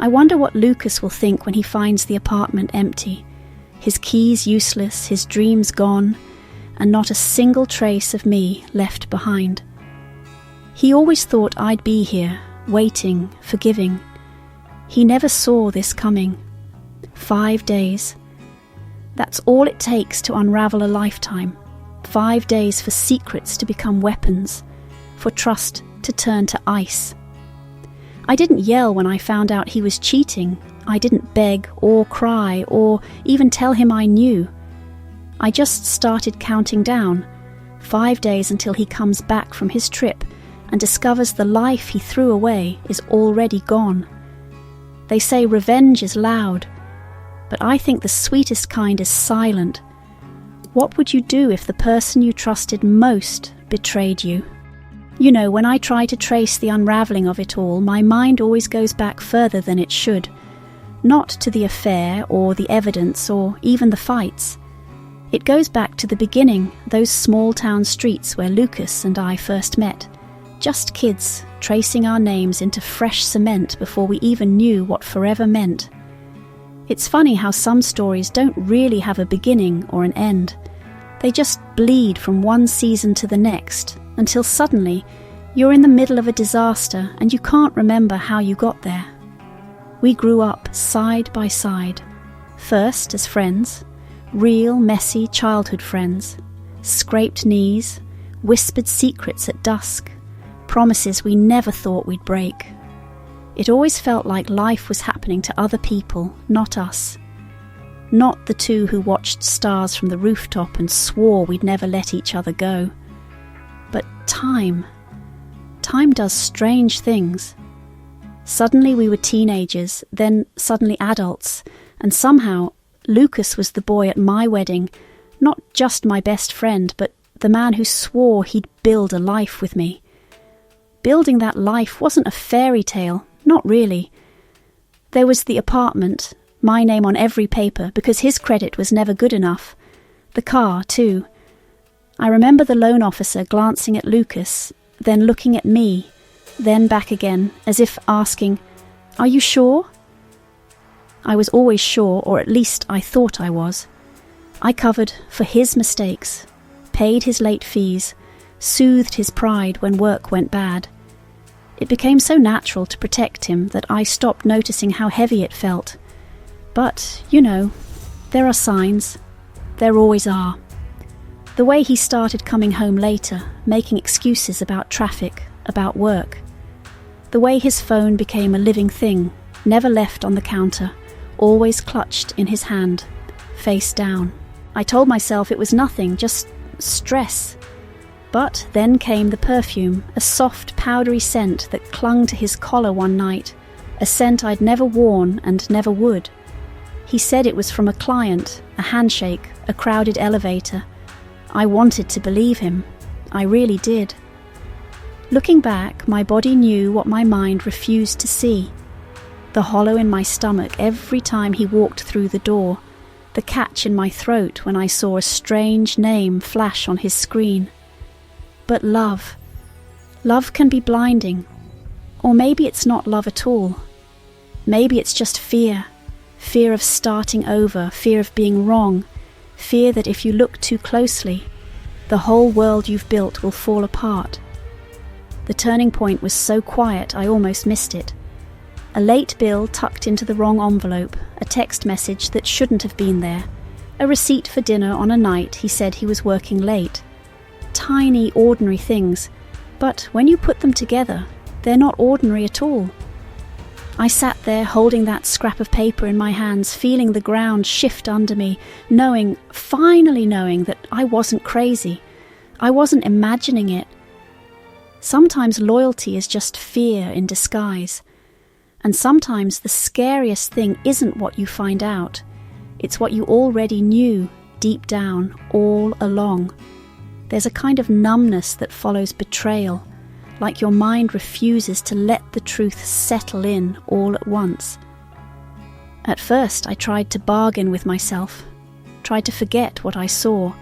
I wonder what Lucas will think when he finds the apartment empty, his keys useless, his dreams gone, and not a single trace of me left behind. He always thought I'd be here, waiting, forgiving. He never saw this coming. 5 days. That's all it takes to unravel a lifetime. 5 days for secrets to become weapons, for trust to turn to ice. I didn't yell when I found out he was cheating. I didn't beg or cry or even tell him I knew. I just started counting down. 5 days until he comes back from his trip and discovers the life he threw away is already gone. They say revenge is loud, but I think the sweetest kind is silent. What would you do if the person you trusted most betrayed you? You know, when I try to trace the unravelling of it all, my mind always goes back further than it should. Not to the affair or the evidence or even the fights. It goes back to the beginning, those small town streets where Lucas and I first met. Just kids, tracing our names into fresh cement before we even knew what forever meant. It's funny how some stories don't really have a beginning or an end. They just bleed from one season to the next, until suddenly you're in the middle of a disaster and you can't remember how you got there. We grew up side by side, first as friends, real messy childhood friends, scraped knees, whispered secrets at dusk, promises we never thought we'd break. It always felt like life was happening to other people, not us. Not the two who watched stars from the rooftop and swore we'd never let each other go. But time does strange things. Suddenly we were teenagers, then suddenly adults, and somehow Lucas was the boy at my wedding, not just my best friend, but the man who swore he'd build a life with me. Building that life wasn't a fairy tale, not really. There was the apartment, my name on every paper because his credit was never good enough. The car, too. I remember the loan officer glancing at Lucas, then looking at me, then back again, as if asking, "Are you sure?" I was always sure, or at least I thought I was. I covered for his mistakes, paid his late fees, soothed his pride when work went bad. It became so natural to protect him that I stopped noticing how heavy it felt. But, you know, there are signs. There always are. The way he started coming home later, making excuses about traffic, about work. The way his phone became a living thing, never left on the counter, always clutched in his hand, face down. I told myself it was nothing, just stress. But then came the perfume, a soft, powdery scent that clung to his collar one night, a scent I'd never worn and never would. He said it was from a client, a handshake, a crowded elevator. I wanted to believe him. I really did. Looking back, my body knew what my mind refused to see. The hollow in my stomach every time he walked through the door, the catch in my throat when I saw a strange name flash on his screen. But love can be blinding. Or maybe it's not love at all. Maybe it's just fear. Fear of starting over, fear of being wrong, fear that if you look too closely, the whole world you've built will fall apart. The turning point was so quiet I almost missed it. A late bill tucked into the wrong envelope, a text message that shouldn't have been there, a receipt for dinner on a night he said he was working late. Tiny, ordinary things, but when you put them together, they're not ordinary at all. I sat there holding that scrap of paper in my hands, feeling the ground shift under me, finally knowing that I wasn't crazy. I wasn't imagining it. Sometimes loyalty is just fear in disguise. And sometimes the scariest thing isn't what you find out. It's what you already knew deep down all along. There's a kind of numbness that follows betrayal, like your mind refuses to let the truth settle in all at once. At first, I tried to bargain with myself, tried to forget what I saw,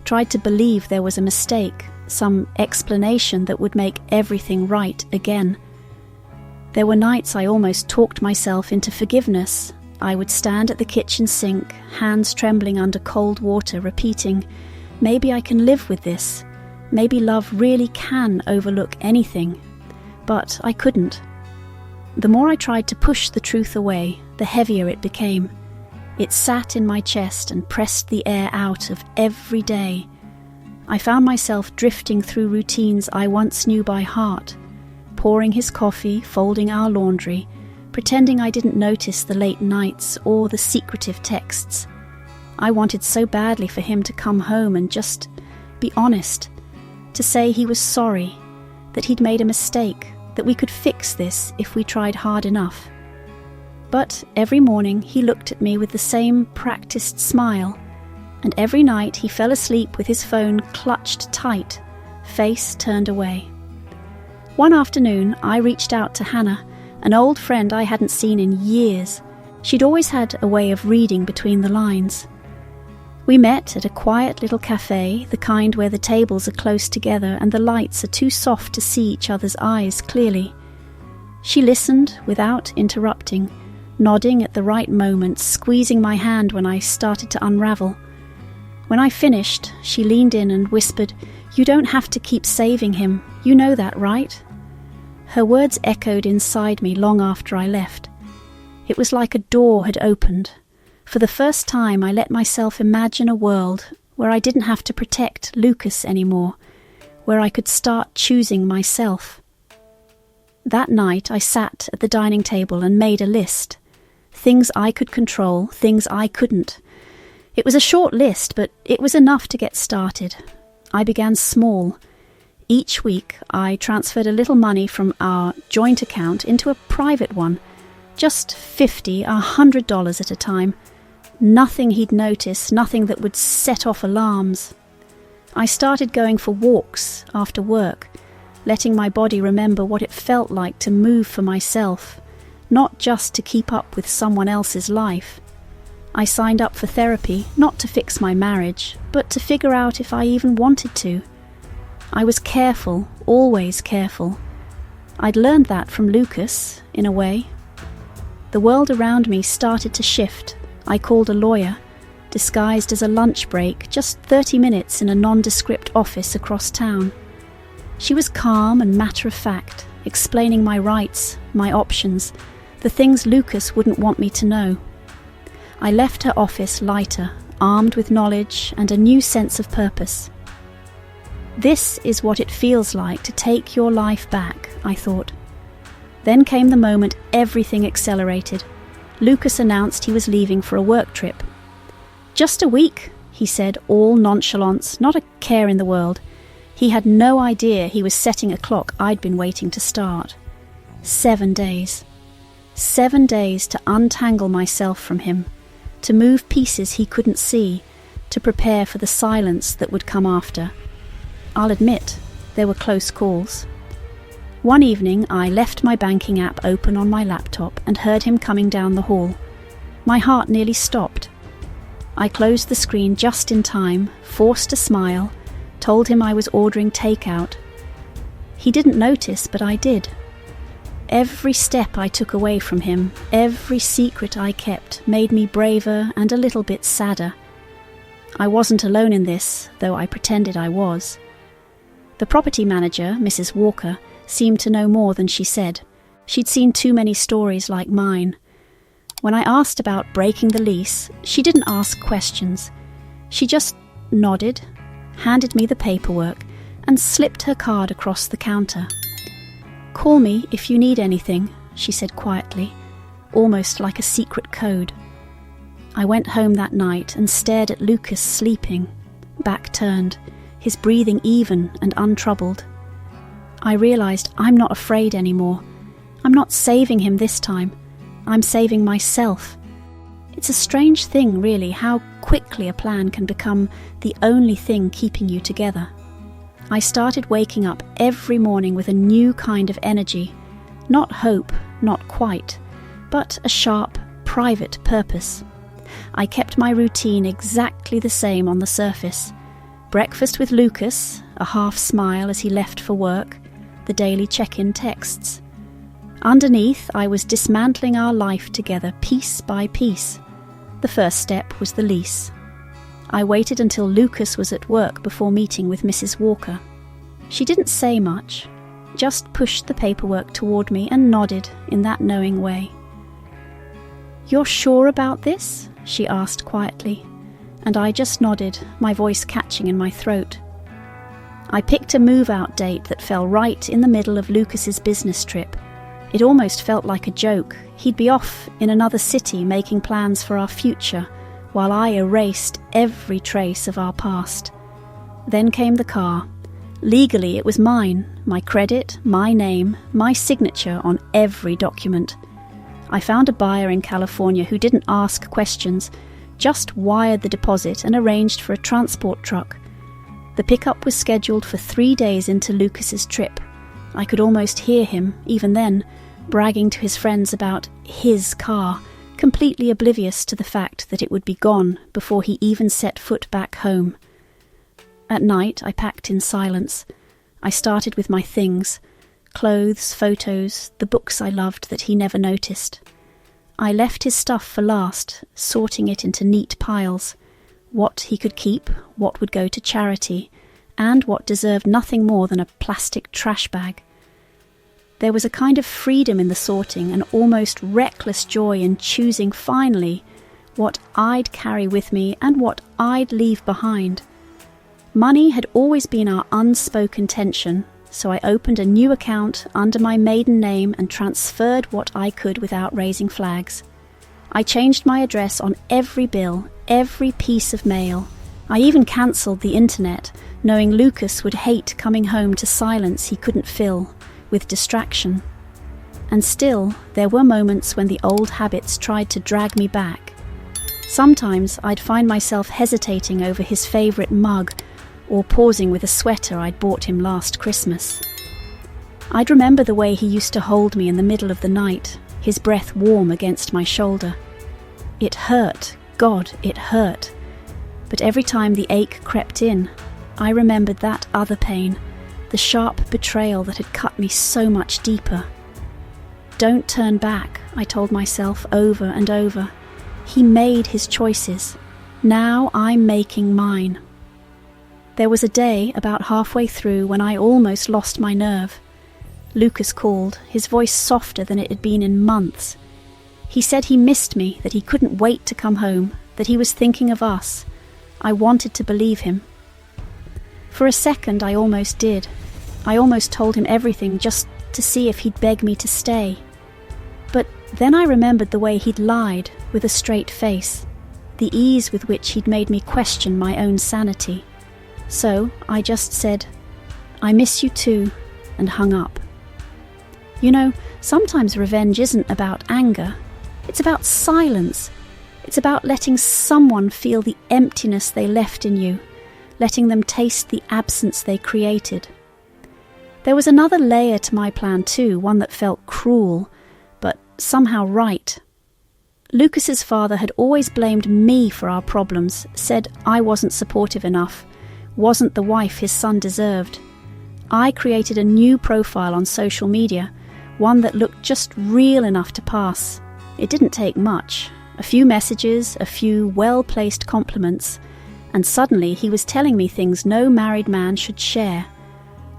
tried to believe there was a mistake, some explanation that would make everything right again. There were nights I almost talked myself into forgiveness. I would stand at the kitchen sink, hands trembling under cold water, repeating, "Maybe I can live with this. Maybe love really can overlook anything." But I couldn't. The more I tried to push the truth away, the heavier it became. It sat in my chest and pressed the air out of every day. I found myself drifting through routines I once knew by heart, pouring his coffee, folding our laundry, pretending I didn't notice the late nights or the secretive texts. I wanted so badly for him to come home and just be honest, to say he was sorry, that he'd made a mistake, that we could fix this if we tried hard enough. But every morning he looked at me with the same practiced smile, and every night he fell asleep with his phone clutched tight, face turned away. One afternoon I reached out to Hannah, an old friend I hadn't seen in years. She'd always had a way of reading between the lines. We met at a quiet little cafe, the kind where the tables are close together and the lights are too soft to see each other's eyes clearly. She listened without interrupting, nodding at the right moment, squeezing my hand when I started to unravel. When I finished, she leaned in and whispered, "You don't have to keep saving him. You know that, right?" Her words echoed inside me long after I left. It was like a door had opened. For the first time, I let myself imagine a world where I didn't have to protect Lucas anymore, where I could start choosing myself. That night, I sat at the dining table and made a list. Things I could control, things I couldn't. It was a short list, but it was enough to get started. I began small. Each week, I transferred a little money from our joint account into a private one, just $50, $100 at a time. Nothing he'd notice, nothing that would set off alarms. I started going for walks after work, letting my body remember what it felt like to move for myself, not just to keep up with someone else's life. I signed up for therapy, not to fix my marriage, but to figure out if I even wanted to. I was careful, always careful. I'd learned that from Lucas, in a way. The world around me started to shift. I called a lawyer, disguised as a lunch break, just 30 minutes in a nondescript office across town. She was calm and matter-of-fact, explaining my rights, my options, the things Lucas wouldn't want me to know. I left her office lighter, armed with knowledge and a new sense of purpose. This is what it feels like to take your life back, I thought. Then came the moment everything accelerated. Lucas announced he was leaving for a work trip. "Just a week," he said, all nonchalance, not a care in the world. He had no idea he was setting a clock I'd been waiting to start. 7 days. 7 days to untangle myself from him, to move pieces he couldn't see, to prepare for the silence that would come after. I'll admit, there were close calls. One evening, I left my banking app open on my laptop and heard him coming down the hall. My heart nearly stopped. I closed the screen just in time, forced a smile, told him I was ordering takeout. He didn't notice, but I did. Every step I took away from him, every secret I kept, made me braver and a little bit sadder. I wasn't alone in this, though I pretended I was. The property manager, Mrs. Walker, seemed to know more than she said. She'd seen too many stories like mine. When I asked about breaking the lease, she didn't ask questions. She just nodded, handed me the paperwork, and slipped her card across the counter. "Call me if you need anything," she said quietly, almost like a secret code. I went home that night and stared at Lucas sleeping, back turned, his breathing even and untroubled. I realized I'm not afraid anymore. I'm not saving him this time. I'm saving myself. It's a strange thing, really, how quickly a plan can become the only thing keeping you together. I started waking up every morning with a new kind of energy. Not hope, not quite, but a sharp, private purpose. I kept my routine exactly the same on the surface. Breakfast with Lucas, a half smile as he left for work, the daily check-in texts. Underneath, I was dismantling our life together piece by piece. The first step was the lease. I waited until Lucas was at work before meeting with Mrs. Walker. She didn't say much, just pushed the paperwork toward me and nodded in that knowing way. "You're sure about this?" she asked quietly, and I just nodded, my voice catching in my throat. I picked a move-out date that fell right in the middle of Lucas's business trip. It almost felt like a joke. He'd be off in another city making plans for our future, while I erased every trace of our past. Then came the car. Legally, it was mine, my credit, my name, my signature on every document. I found a buyer in California who didn't ask questions, just wired the deposit and arranged for a transport truck. The pickup was scheduled for 3 days into Lucas's trip. I could almost hear him, even then, bragging to his friends about his car, completely oblivious to the fact that it would be gone before he even set foot back home. At night, I packed in silence. I started with my things, clothes, photos, the books I loved that he never noticed. I left his stuff for last, sorting it into neat piles. What he could keep, what would go to charity, and what deserved nothing more than a plastic trash bag. There was a kind of freedom in the sorting, an almost reckless joy in choosing finally what I'd carry with me and what I'd leave behind. Money had always been our unspoken tension, so I opened a new account under my maiden name and transferred what I could without raising flags. I changed my address on every bill, every piece of mail. I even cancelled the internet, knowing Lucas would hate coming home to silence he couldn't fill with distraction. And still, there were moments when the old habits tried to drag me back. Sometimes I'd find myself hesitating over his favourite mug, or pausing with a sweater I'd bought him last Christmas. I'd remember the way he used to hold me in the middle of the night, his breath warm against my shoulder. It hurt, God, it hurt. But every time the ache crept in, I remembered that other pain, the sharp betrayal that had cut me so much deeper. Don't turn back, I told myself over and over. He made his choices. Now I'm making mine. There was a day about halfway through when I almost lost my nerve. Lucas called, his voice softer than it had been in months. He said he missed me, that he couldn't wait to come home, that he was thinking of us. I wanted to believe him. For a second I almost did. I almost told him everything just to see if he'd beg me to stay. But then I remembered the way he'd lied with a straight face, the ease with which he'd made me question my own sanity. So I just said, "I miss you too," and hung up. You know, sometimes revenge isn't about anger. It's about silence. It's about letting someone feel the emptiness they left in you, letting them taste the absence they created. There was another layer to my plan too, one that felt cruel, but somehow right. Lucas's father had always blamed me for our problems, said I wasn't supportive enough, wasn't the wife his son deserved. I created a new profile on social media, one that looked just real enough to pass. It didn't take much, a few messages, a few well-placed compliments, and suddenly he was telling me things no married man should share.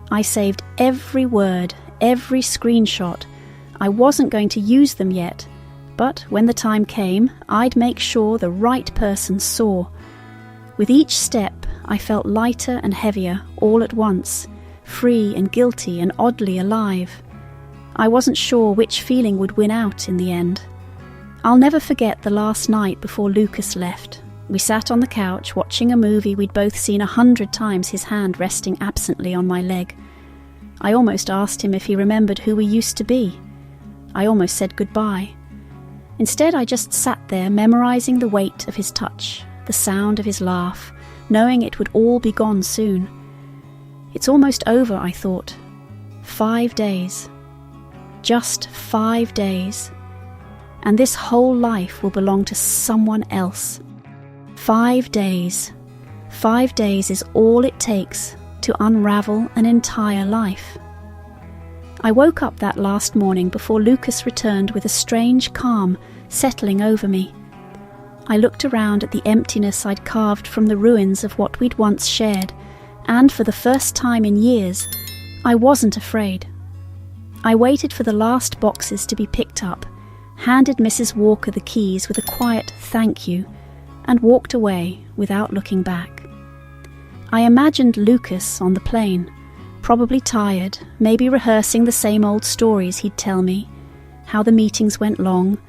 I saved every word, every screenshot. I wasn't going to use them yet, but when the time came, I'd make sure the right person saw. With each step, I felt lighter and heavier all at once, free and guilty and oddly alive. I wasn't sure which feeling would win out in the end. I'll never forget the last night before Lucas left. We sat on the couch watching a movie we'd both seen 100 times, his hand resting absently on my leg. I almost asked him if he remembered who we used to be. I almost said goodbye. Instead, I just sat there memorizing the weight of his touch, the sound of his laugh, knowing it would all be gone soon. It's almost over, I thought. 5 days. Just 5 days. And this whole life will belong to someone else. 5 days. 5 days is all it takes to unravel an entire life. I woke up that last morning before Lucas returned with a strange calm settling over me. I looked around at the emptiness I'd carved from the ruins of what we'd once shared, and for the first time in years, I wasn't afraid. I waited for the last boxes to be picked up, handed Mrs. Walker the keys with a quiet thank you, and walked away without looking back. I imagined Lucas on the plane, probably tired, maybe rehearsing the same old stories he'd tell me, how the meetings went long,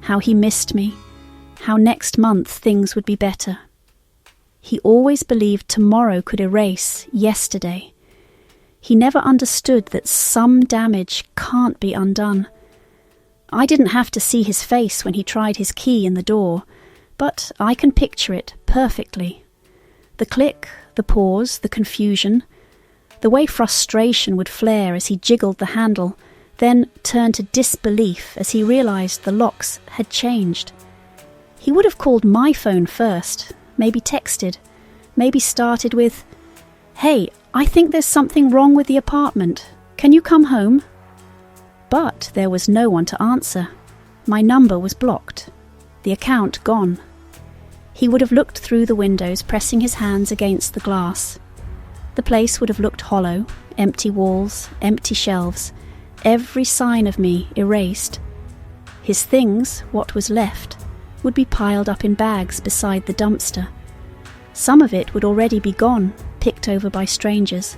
how he missed me, how next month things would be better. He always believed tomorrow could erase yesterday. He never understood that some damage can't be undone. I didn't have to see his face when he tried his key in the door, but I can picture it perfectly. The click, the pause, the confusion, the way frustration would flare as he jiggled the handle, then turn to disbelief as he realized the locks had changed. He would have called my phone first, maybe texted, maybe started with, "Hey, I think there's something wrong with the apartment. Can you come home?" But there was no one to answer. My number was blocked. The account gone. He would have looked through the windows, pressing his hands against the glass. The place would have looked hollow, empty walls, empty shelves, every sign of me erased. His things, what was left, would be piled up in bags beside the dumpster. Some of it would already be gone, picked over by strangers.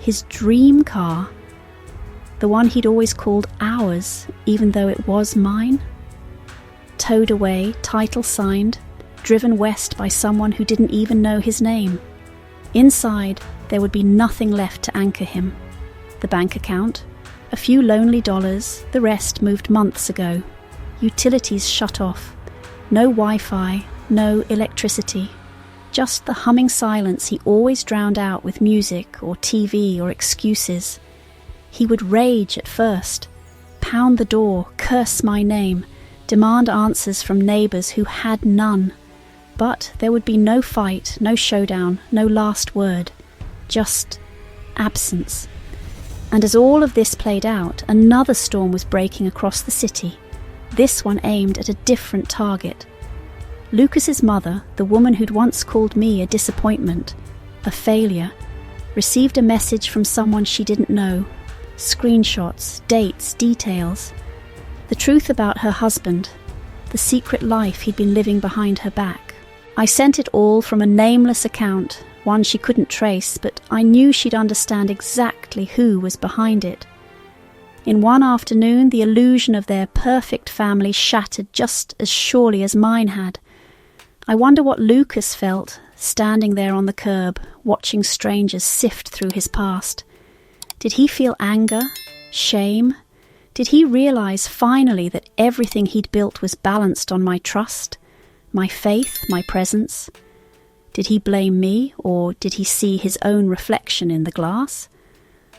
His dream car, the one he'd always called ours, even though it was mine, towed away, title signed, driven west by someone who didn't even know his name. Inside, there would be nothing left to anchor him. The bank account, a few lonely dollars, the rest moved months ago. Utilities shut off. No Wi-Fi, no electricity. Just the humming silence he always drowned out with music or TV or excuses. He would rage at first, pound the door, curse my name, demand answers from neighbours who had none. But there would be no fight, no showdown, no last word. Just absence. And as all of this played out, another storm was breaking across the city, this one aimed at a different target. Lucas's mother, the woman who'd once called me a disappointment, a failure, received a message from someone she didn't know. Screenshots, dates, details. The truth about her husband, the secret life he'd been living behind her back. I sent it all from a nameless account, one she couldn't trace, but I knew she'd understand exactly who was behind it. In one afternoon, the illusion of their perfect family shattered just as surely as mine had. I wonder what Lucas felt, standing there on the curb, watching strangers sift through his past. Did he feel anger? Shame? Did he realize finally that everything he'd built was balanced on my trust, my faith, my presence? Did he blame me, or did he see his own reflection in the glass?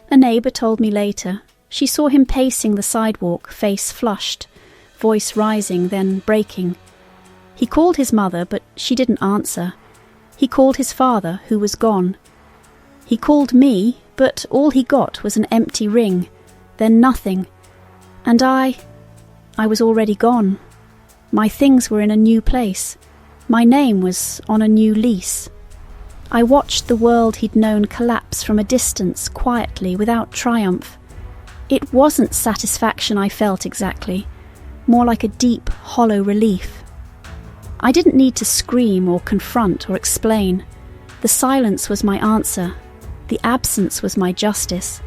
A neighbour told me later she saw him pacing the sidewalk, face flushed, voice rising, then breaking. He called his mother, but she didn't answer. He called his father, who was gone. He called me, but all he got was an empty ring, then nothing. And I was already gone. My things were in a new place. My name was on a new lease. I watched the world he'd known collapse from a distance, quietly, without triumph. It wasn't satisfaction I felt exactly, more like a deep, hollow relief. I didn't need to scream or confront or explain. The silence was my answer. The absence was my justice.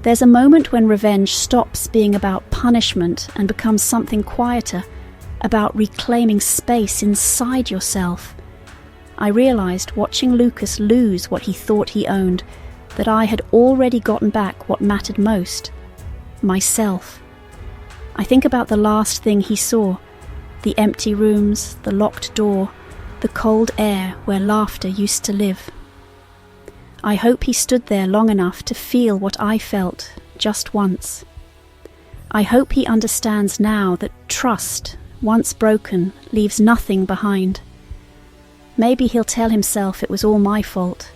There's a moment when revenge stops being about punishment and becomes something quieter, about reclaiming space inside yourself. I realized, watching Lucas lose what he thought he owned, that I had already gotten back what mattered most, myself. I think about the last thing he saw, the empty rooms, the locked door, the cold air where laughter used to live. I hope he stood there long enough to feel what I felt just once. I hope he understands now that trust, once broken, leaves nothing behind. Maybe he'll tell himself it was all my fault.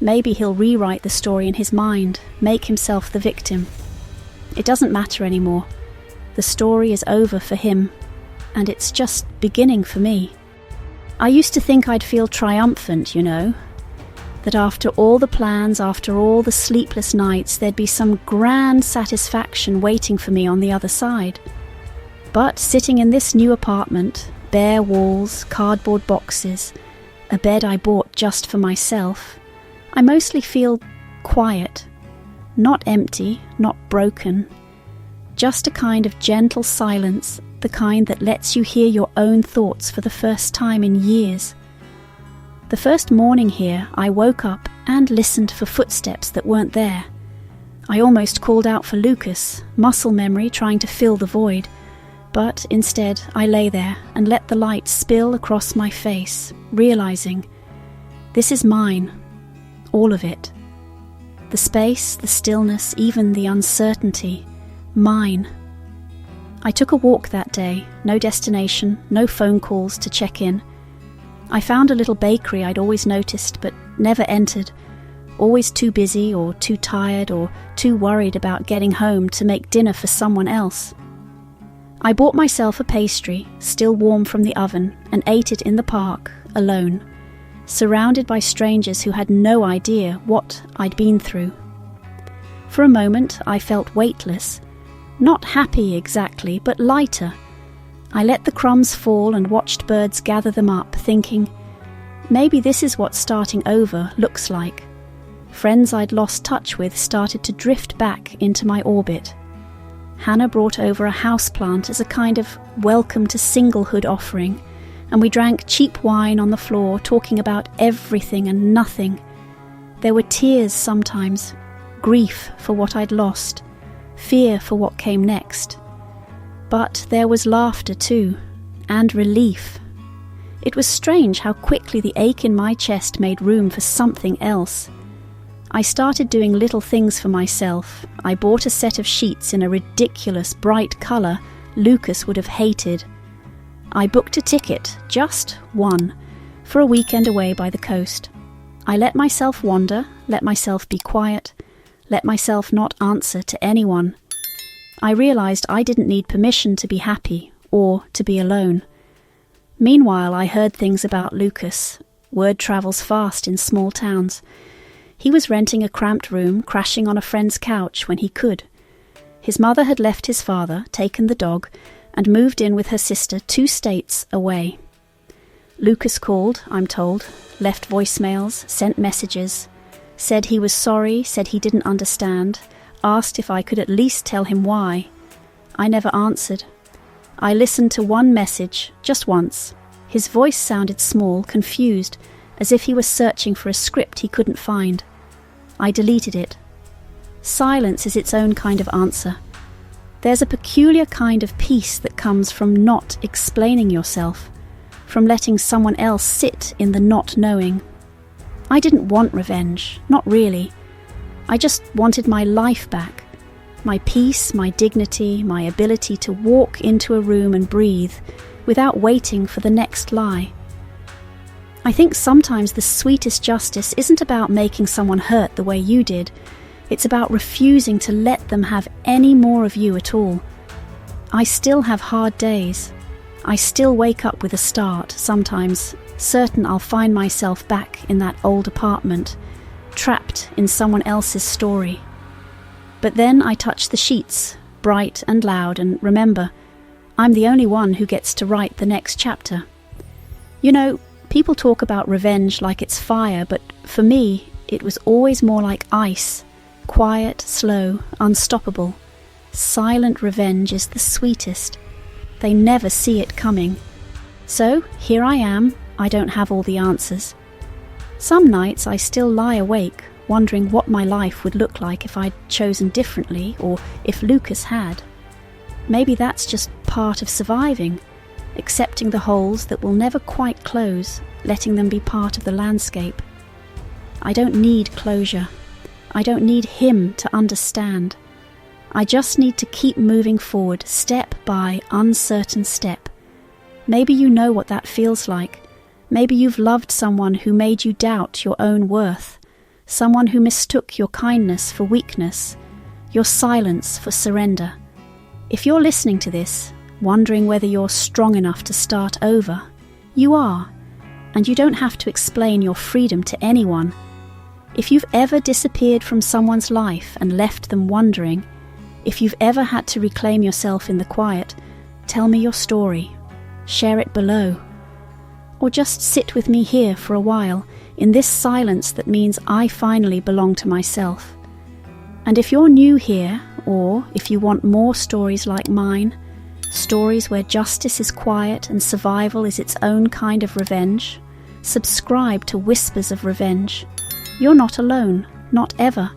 Maybe he'll rewrite the story in his mind, make himself the victim. It doesn't matter anymore. The story is over for him, and it's just beginning for me. I used to think I'd feel triumphant, that after all the plans, after all the sleepless nights, there'd be some grand satisfaction waiting for me on the other side. But sitting in this new apartment, bare walls, cardboard boxes, a bed I bought just for myself, I mostly feel quiet, not empty, not broken, just a kind of gentle silence, the kind that lets you hear your own thoughts for the first time in years. The first morning here, I woke up and listened for footsteps that weren't there. I almost called out for Lucas, muscle memory trying to fill the void, but instead I lay there and let the light spill across my face, realizing, this is mine, all of it. The space, the stillness, even the uncertainty, mine. I took a walk that day, no destination, no phone calls to check in. I found a little bakery I'd always noticed but never entered, always too busy or too tired or too worried about getting home to make dinner for someone else. I bought myself a pastry, still warm from the oven, and ate it in the park, alone, surrounded by strangers who had no idea what I'd been through. For a moment I felt weightless, not happy exactly, but lighter. I let the crumbs fall and watched birds gather them up, thinking, maybe this is what starting over looks like. Friends I'd lost touch with started to drift back into my orbit. Hannah brought over a houseplant as a kind of welcome to singlehood offering, and we drank cheap wine on the floor, talking about everything and nothing. There were tears sometimes, grief for what I'd lost, fear for what came next. But there was laughter too, and relief. It was strange how quickly the ache in my chest made room for something else. I started doing little things for myself. I bought a set of sheets in a ridiculous bright colour Lucas would have hated. I booked a ticket, just one, for a weekend away by the coast. I let myself wander, let myself be quiet, let myself not answer to anyone. I realised I didn't need permission to be happy or to be alone. Meanwhile, I heard things about Lucas. Word travels fast in small towns. He was renting a cramped room, crashing on a friend's couch when he could. His mother had left his father, taken the dog, and moved in with her sister 2 states away. Lucas called, I'm told, left voicemails, sent messages, said he was sorry, said he didn't understand, asked if I could at least tell him why. I never answered. I listened to one message, just once. His voice sounded small, confused, as if he was searching for a script he couldn't find. I deleted it. Silence is its own kind of answer. There's a peculiar kind of peace that comes from not explaining yourself, from letting someone else sit in the not knowing. I didn't want revenge, not really. I just wanted my life back, my peace, my dignity, my ability to walk into a room and breathe without waiting for the next lie. I think sometimes the sweetest justice isn't about making someone hurt the way you did. It's about refusing to let them have any more of you at all. I still have hard days. I still wake up with a start, sometimes, certain I'll find myself back in that old apartment, trapped in someone else's story. But then I touch the sheets, bright and loud, and remember, I'm the only one who gets to write the next chapter. People talk about revenge like it's fire, but for me, it was always more like ice, quiet, slow, unstoppable. Silent revenge is the sweetest. They never see it coming. So, here I am, I don't have all the answers. Some nights I still lie awake, wondering what my life would look like if I'd chosen differently, or if Lucas had. Maybe that's just part of surviving, accepting the holes that will never quite close, letting them be part of the landscape. I don't need closure. I don't need him to understand. I just need to keep moving forward, step by uncertain step. Maybe you know what that feels like. Maybe you've loved someone who made you doubt your own worth, someone who mistook your kindness for weakness. your silence for surrender. If you're listening to this, wondering whether you're strong enough to start over, you are, and you don't have to explain your freedom to anyone. If you've ever disappeared from someone's life and left them wondering, if you've ever had to reclaim yourself in the quiet, tell me your story. Share it below. Or just sit with me here for a while, in this silence that means I finally belong to myself. And if you're new here, or if you want more stories like mine, stories where justice is quiet and survival is its own kind of revenge, subscribe to Whispers of Revenge. You're not alone, not ever.